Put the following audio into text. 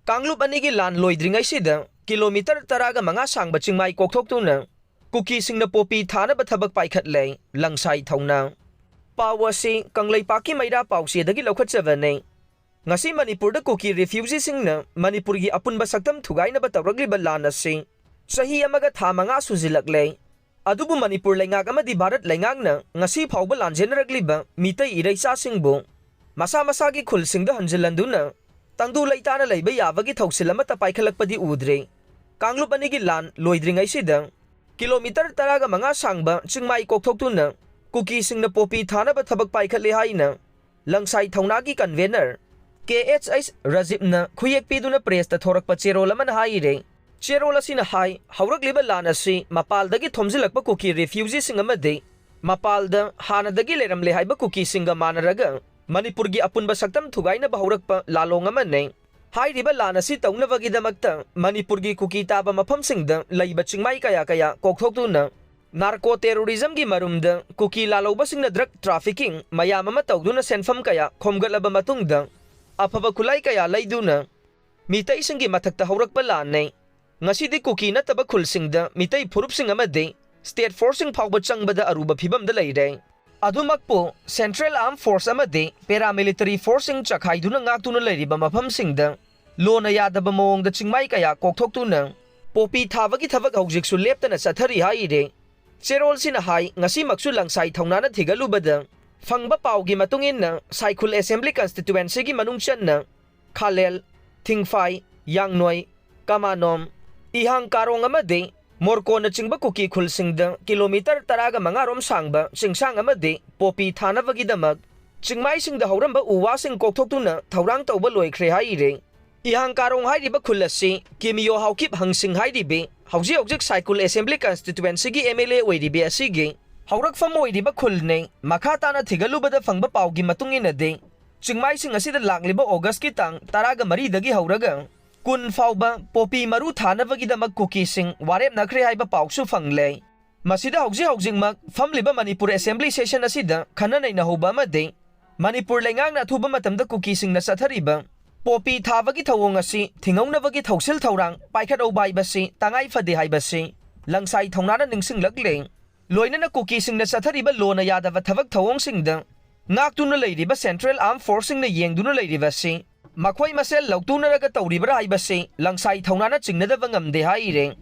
Kanglup anigi lan loidringai sida kilometer taraga manga sangba chingmai kokthoktuna kuki singna popi thana ba thabak paikhat lei langsai thongna pawasi kanglei paki maida pausi dagi lokhatchavane ngasi manipur da kuki refugee singna manipur gi apunba saktam thugaina ba tawragli ba lan asi sahi amaga tha manga sujilak lei adubu manipur lengak amadi bharat lengakna ngasi phawba lanjenragli ba mitai iraisa singbu masa masagi khul singda hanjilanduna tangdu leitana leiba yabagi thausilama ta paikhalakpadi udre Kanglup anigi lan loidringai sida kilometer taraga manga sangba chingmai kokthoktuna kuki singna popi thana ba thabak paikhatle haina langsai thaunagi convener KHS Rajibna khuyek piduna press ta thorakpa cherol aman haire cherol asina hai haurak liba lan asi mapaldagi thomjilakpa kuki refugee sing amade mapalda hanadagi leramle haiba kuki singa manaraga Manipur gi apunba saktam thugaina ba haurakpa lalong amane hairiba lan asi taunabagidamagta Manipur gi kuki taba mafam singda leiba chingmai kaya kaya kokthoktuna narco terrorism gi marumda kuki laloba singna drug trafficking mayam ama tawduna senfam kaya khomgalaba matungda afaba khulai kaya leiduna mitai singi mathakta haurakpa lan nei ngasidi kuki nataba khulsingda mitai phurup sing amade state forcing phawba changbada aruba phibamda leire Adumakpo Central Armed Force amade paramilitary forcing chakhaiduna ngaktuna leiriba mafamsingda lona yadaba mawongda chingmai kaya kokthoktuna popi thabagi thabak haujiksu leptana sathari haire cherol sina hai ngasi maksu langsai thaunana thigalubada fangba pawgi matungin Saikhul Assembly constituency gi manungchanna Khalel Thingfai Yangnoi Kamanom Ihang Karong amade Morko na chingba kuki khulsingda kilometer taraga mangarom sangba singsang amade popi thana bagidamag chingmai singda hauramba uwa sing kokthoktuna thaurang tawba loikhre haire ihang karong hairiba khulasi kimiyo haukip hangsing hairibe hauji objek Saikhul Assembly constituency gi MLA oiribe asigi haurak fam oiriba khulne makha tana thigalubada fangba pawgi matungina de chingmai sing asida lagliba August ki tang taraga mari dagi hauraga kun fauba popi maru thanabagidamag kuki sing warep nakhre haiba pausu fangle masida hogjing mak famliba Manipur Assembly session asida khananai na hoba made Manipur lengang na thuba matamda kuki sing na sathariba popi thabagi thawong asi thingaunabagi thausil thaurang paikhat obai basi tangai fade haibasi langsai thaunana ningsing lagle loinana kuki sing na sathariba lona yadava thabak thawong singda ngaktuna leiriba Central Armed Force na yengduna leiriba si Makhoi masel lautuna raga tauribra haibasi langsai thaunana chingnadaba ngamde haire